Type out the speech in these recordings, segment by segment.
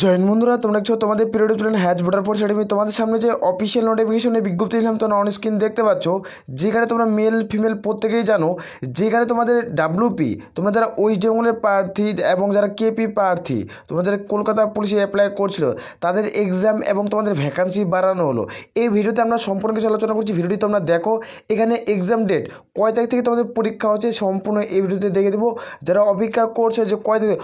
Join বন্ধুরা, তোমরা দেখছো তোমাদের পিরিয়ড চ্যানেল হ্যাজ ভোটার পর সেটা তোমাদের সামনে যে অফিসিয়াল নোটিফিকেশনে বিজ্ঞপ্তি দিলাম তোমরা অন স্ক্রিন দেখতে পাচ্ছ, যেখানে তোমরা মেল ফিমেল প্রত্যেকেই জানো, যেখানে তোমাদের ডাব্লিউপি তোমরা যারা ওয়েস্ট বেঙ্গলের প্রার্থী এবং যারা কেপি প্রার্থী তোমরা যারা কলকাতা পুলিশে অ্যাপ্লাই করছিল তাদের এক্সাম এবং তোমাদের ভ্যাকান্সি বাড়ানো হলো। এই ভিডিওতে আমরা সম্পূর্ণ কিছু আলোচনা করছি, ভিডিওটি তোমরা দেখো। এখানে এক্সাম ডেট কয় তারিখ থেকে তোমাদের পরীক্ষা হচ্ছে সম্পূর্ণ এই ভিডিওতে দেখে দেবো। যারা অপেক্ষা করছে যে কয় তারিখ,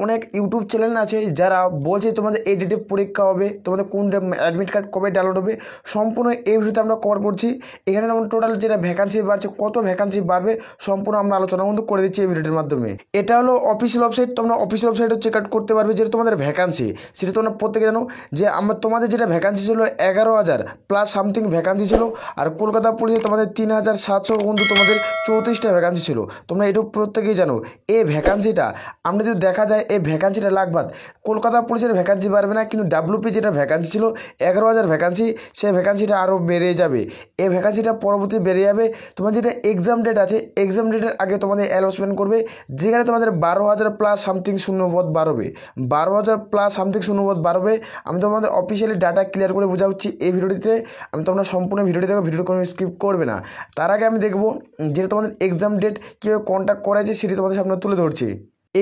অনেক ইউটিউব চ্যানেল আছে যারা বলছে তোমাদের এই ডেটে পরীক্ষা হবে, তোমাদের কোন অ্যাডমিট কার্ড কবে ডাউনলোড হবে, সম্পূর্ণ এই ভিডিওতে আমরা কভার করছি। এখানে যেমন টোটাল যেটা ভ্যাকান্সি বাড়ছে, কত ভ্যাকান্সি বাড়বে সম্পূর্ণ আমরা আলোচনা কিন্তু করে দিচ্ছি এই ভিডিওটির মাধ্যমে। এটা হলো অফিসিয়াল ওয়েবসাইট, তোমরা অফিসিয়াল ওয়েবসাইটে চেক আউট করতে পারবে যেটা তোমাদের ভ্যাকান্সি। সেটা তোমরা প্রত্যেকে জানো যে তোমাদের যেটা ভ্যাকান্সি ছিল 11,000 প্লাস সামথিং ভ্যাকান্সি ছিল, আর কলকাতা পুলিশে তোমাদের 3,700 কিন্তু তোমাদের 34টা ভ্যাকান্সি ছিল। তোমরা এটুকু প্রত্যেকেই জানো। এই ভ্যাকান্সিটা আমরা যদি দেখা যায় এই ভ্যাকান্সিটা লাগবাদ কলকাতা পুলিশের ভ্যাকান্সি বাড়বে না, কিন্তু ডাব্লিউপি যেটা ভ্যাকান্সি ছিল 11,000 ভ্যাকান্সি, সেই ভ্যাকান্সিটা আরও বেড়ে যাবে। এই ভ্যাকান্সিটা পরবর্তী বেড়ে যাবে। তোমার যেটা এক্সাম ডেট আছে, এক্সাম ডেটের আগে তোমাদের অ্যালটসমেন্ট করবে, যেখানে তোমাদের 12,000 প্লাস সামথিং শূন্যপদ বাড়বে, 12,000 প্লাস সামথিং শূন্যপদ বাড়বে। আমি তোমাদের অফিসিয়ালি ডাটা ক্লিয়ার করে বোঝাচ্ছি এই ভিডিওটিতে। আমি তোমরা সম্পূর্ণ ভিডিওটি দেখো, ভিডিও কোনো স্কিপ করবে না। তার আগে আমি দেখবো যেটা তোমাদের এক্সাম ডেট কীভাবে কন্ট্যাক্ট করা আছে সেটি তোমাদের সামনে তুলে ধরছি।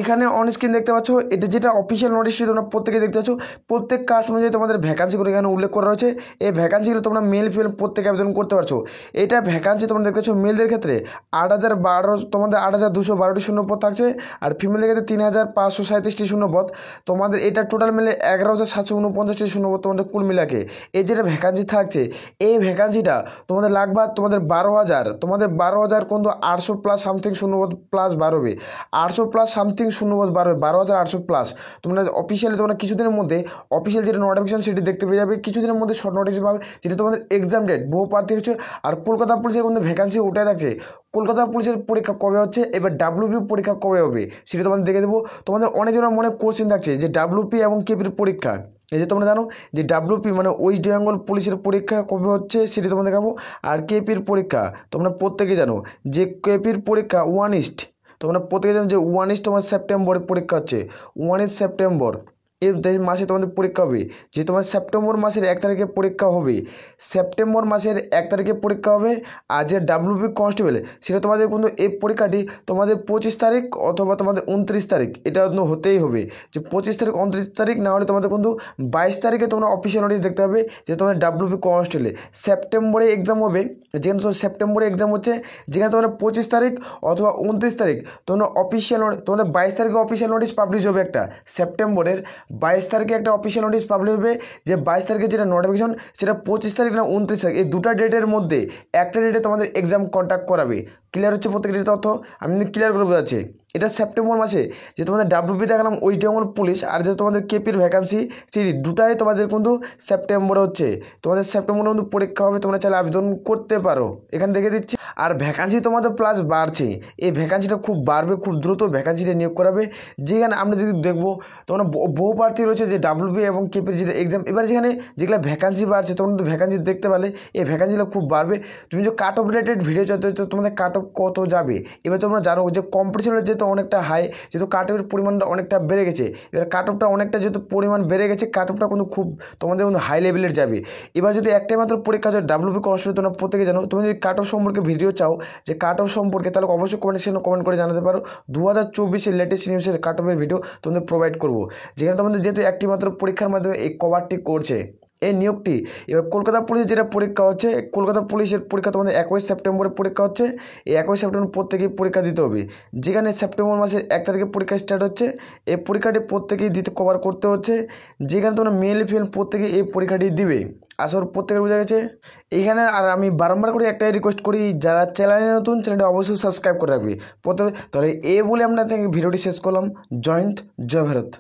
এখানে অন স্ক্রিন দেখতে পাচ্ছ, এটা যেটা অফিসিয়াল নোটিশটি তোমরা প্রত্যেকে দেখতে পাচ্ছ। প্রত্যেক কাস্ট অনুযায়ী তোমাদের ভ্যাকান্সিগুলো এখানে উল্লেখ করা রয়েছে। এই ভ্যাকান্সিগুলো তোমরা মেল ফিমেল প্রত্যেকে আবেদন করতে পারছো। এটা ভ্যাকান্সি তোমরা দেখতে পাচ্ছ, মেলদের ক্ষেত্রে 8,012 তোমাদের 8,212টি শূন্যপদ থাকছে, আর ফিমেলদের ক্ষেত্রে 3,537টি শূন্যপদ। তোমাদের এটা টোটাল মিলে 11,749টি শূন্যপদ তোমাদের কুল মিলাকে এই যেটা ভ্যাকান্সি থাকছে। এই ভ্যাকান্সিটা তোমাদের লাগবে তোমাদের 12,000, তোমাদের 12,000 কিন্তু 800 প্লাস সামথিং শূন্যপদ প্লাস বাড়বে, 800 প্লাস সামথিং শূন্যপদ বাড়বে, 12,800 প্লাস। তোমরা অফিসিয়ালি তোমরা কিছুদিনের মধ্যে অফিসিয়াল যেটা নোটিফিকেশন সেটি দেখতে পেয়ে যাবে, কিছুদিনের মধ্যে শর্ট নোটিশ পাবে, যেটা তোমাদের এক্সাম ডেট বহু প্রার্থী হচ্ছে। আর কলকাতা পুলিশের মধ্যে ভ্যাকান্সি উঠে থাকছে, কলকাতা পুলিশের পরীক্ষা কবে হচ্ছে, এবার ডাব্লিউপি পরীক্ষা কবে হবে সেটা তোমাদের দেখে দেবো। তোমাদের অনেকজনের মনে কোশ্চেন থাকছে যে ডাব্লিউপি এবং কেপির পরীক্ষা, এই যে তোমরা জানো যে ডাব্লিউপি মানে ওয়েস্ট বেঙ্গল পুলিশের পরীক্ষা কবে হচ্ছে সেটি তোমাদের দেখাবো। আর কেপির পরীক্ষা তোমরা প্রত্যেকে জানো যে কেপির পরীক্ষা 1 তোমরা প্রত্যেকে জানো যে 1 তোমার সেপ্টেম্বরে পরীক্ষা হচ্ছে, 1 সেপ্টেম্বর এই মাসে তোমাদের পরীক্ষা হবে। যে তোমার সেপ্টেম্বর মাসের 1 তারিখে পরীক্ষা হবে, সেপ্টেম্বর মাসের 1 তারিখে পরীক্ষা হবে। আর যে ডাব্লিউপি কনস্টেবল সেটা তোমাদের কিন্তু এই পরীক্ষাটি তোমাদের 25 তারিখ অথবা তোমাদের 29 তারিখ এটা হতেই হবে, যে 25 তারিখ 29 তারিখ না হলে তোমাদের কিন্তু 22 তারিখে তোমরা অফিসিয়াল নোটিশ দেখতে হবে যে তোমাদের ডাব্লিউপি কনস্টেবলে সেপ্টেম্বরে এক্সাম হবে। যেখানে সেপ্টেম্বরে এক্সাম হচ্ছে, যেখানে তোমরা 25 তারিখ অথবা 29 তারিখ তোমরা অফিসিয়াল তোমাদের 22 তারিখে অফিসিয়াল নোটিশ পাবলিশ হবে। একটা সেপ্টেম্বরের 22 তারিখে একটা অফিসিয়াল নোটিশ পাবলিশ হবে, যে 22 তারিখে যেটা নোটিফিকেশন সেটা 25 তারিখ না 29 তারিখ, এই দুটা ডেটের মধ্যে একটা ডেটে তোমাদের এক্সাম কন্ডাক্ট করাবে। ক্লিয়ার হচ্ছে প্রত্যেকটি তথ্য আমি ক্লিয়ার করে বোঝাচ্ছি। এটা সেপ্টেম্বর মাসে যে তোমাদের ডাব্লিউপি দেখালাম ওয়েস্ট বেঙ্গল পুলিশ, আর যে তোমাদের কেপির ভ্যাকান্সি সেই দুটাই তোমাদের কিন্তু সেপ্টেম্বরে হচ্ছে। তোমাদের সেপ্টেম্বরে কিন্তু পরীক্ষা হবে, তোমরা চাইলে আবেদন করতে পারো, এখানে দেখে দিচ্ছি। আর ভ্যাকান্সি তোমাদের প্লাস বাড়ছে, এই ভ্যাকান্সিটা খুব বাড়বে, খুব দ্রুত ভ্যাকান্সিটা নিয়োগ করাবে। যেখানে আমরা যদি দেখবো তোমরা বহু প্রার্থী রয়েছে যে ডাব্লিউপি এবং কেপির যেটা এক্সাম, এবার যেখানে যেগুলো ভ্যাকান্সি বাড়ছে তোমরা কিন্তু ভ্যাকান্সি দেখতে পারলে এই ভ্যাকান্সিগুলো খুব বাড়বে। তুমি যে কাট অফ রিলেটেড ভিডিও চাইতে তোমাদের কাট অফ কত যাবে, এবার তোমরা জানো যে কম্পিটিশনের যেহেতু অনেকটা হাই, যেহেতু কাট অফের পরিমাণটা অনেকটা বেড়ে গেছে, এবার কাট অফটা অনেকটা যেহেতু পরিমাণ বেড়ে গেছে, কাট অফটা কিন্তু খুব তোমাদের কিন্তু হাই লেভেলের যাবে। এবার যদি একটাই মাত্র পরীক্ষা হচ্ছে ডাব্লিউপি কনস্টেবল, তোমরা প্রত্যেকে জানো। তুমি যদি কাট অফ সম্পর্কে ভিডিও চাও যে কাট অফ সম্পর্কে, তাহলে অবশ্যই কমেন্ট সেকশনে কমেন্ট করে জানাতে পারো। 2024-এর লেটেস্ট নিউজের কাট অফের ভিডিও তোমাদের প্রোভাইড করবো, যেখানে তোমাদের যেহেতু একটি মাত্র পরীক্ষার মাধ্যমে এই কভারটি করছে এই নিয়োগটি। এবার কলকাতা পুলিশের যেটা পরীক্ষা হচ্ছে, কলকাতা পুলিশের পরীক্ষা তোমাদের 21 সেপ্টেম্বরে পরীক্ষা হচ্ছে। এই 21 সেপ্টেম্বর প্রত্যেকেই পরীক্ষা দিতে হবে, যেখানে সেপ্টেম্বর মাসের 1 তারিখে পরীক্ষা স্টার্ট হচ্ছে। এই পরীক্ষাটি প্রত্যেকেই দিতে কভার করতে হচ্ছে, যেখানে তোমরা মেল ফিমেল প্রত্যেকেই এই পরীক্ষাটি দিবে। আসলে প্রত্যেকের বোঝা গেছে এইখানে। আর আমি বারবার করে একটাই রিকোয়েস্ট করি, যারা চ্যানেলে নতুন চ্যানেলটা অবশ্যই সাবস্ক্রাইব করে রাখবে প্রত্যেক। তাহলে বলে আমরা ভিডিওটি শেষ করলাম। জয় হিন্দ, জয় ভারত।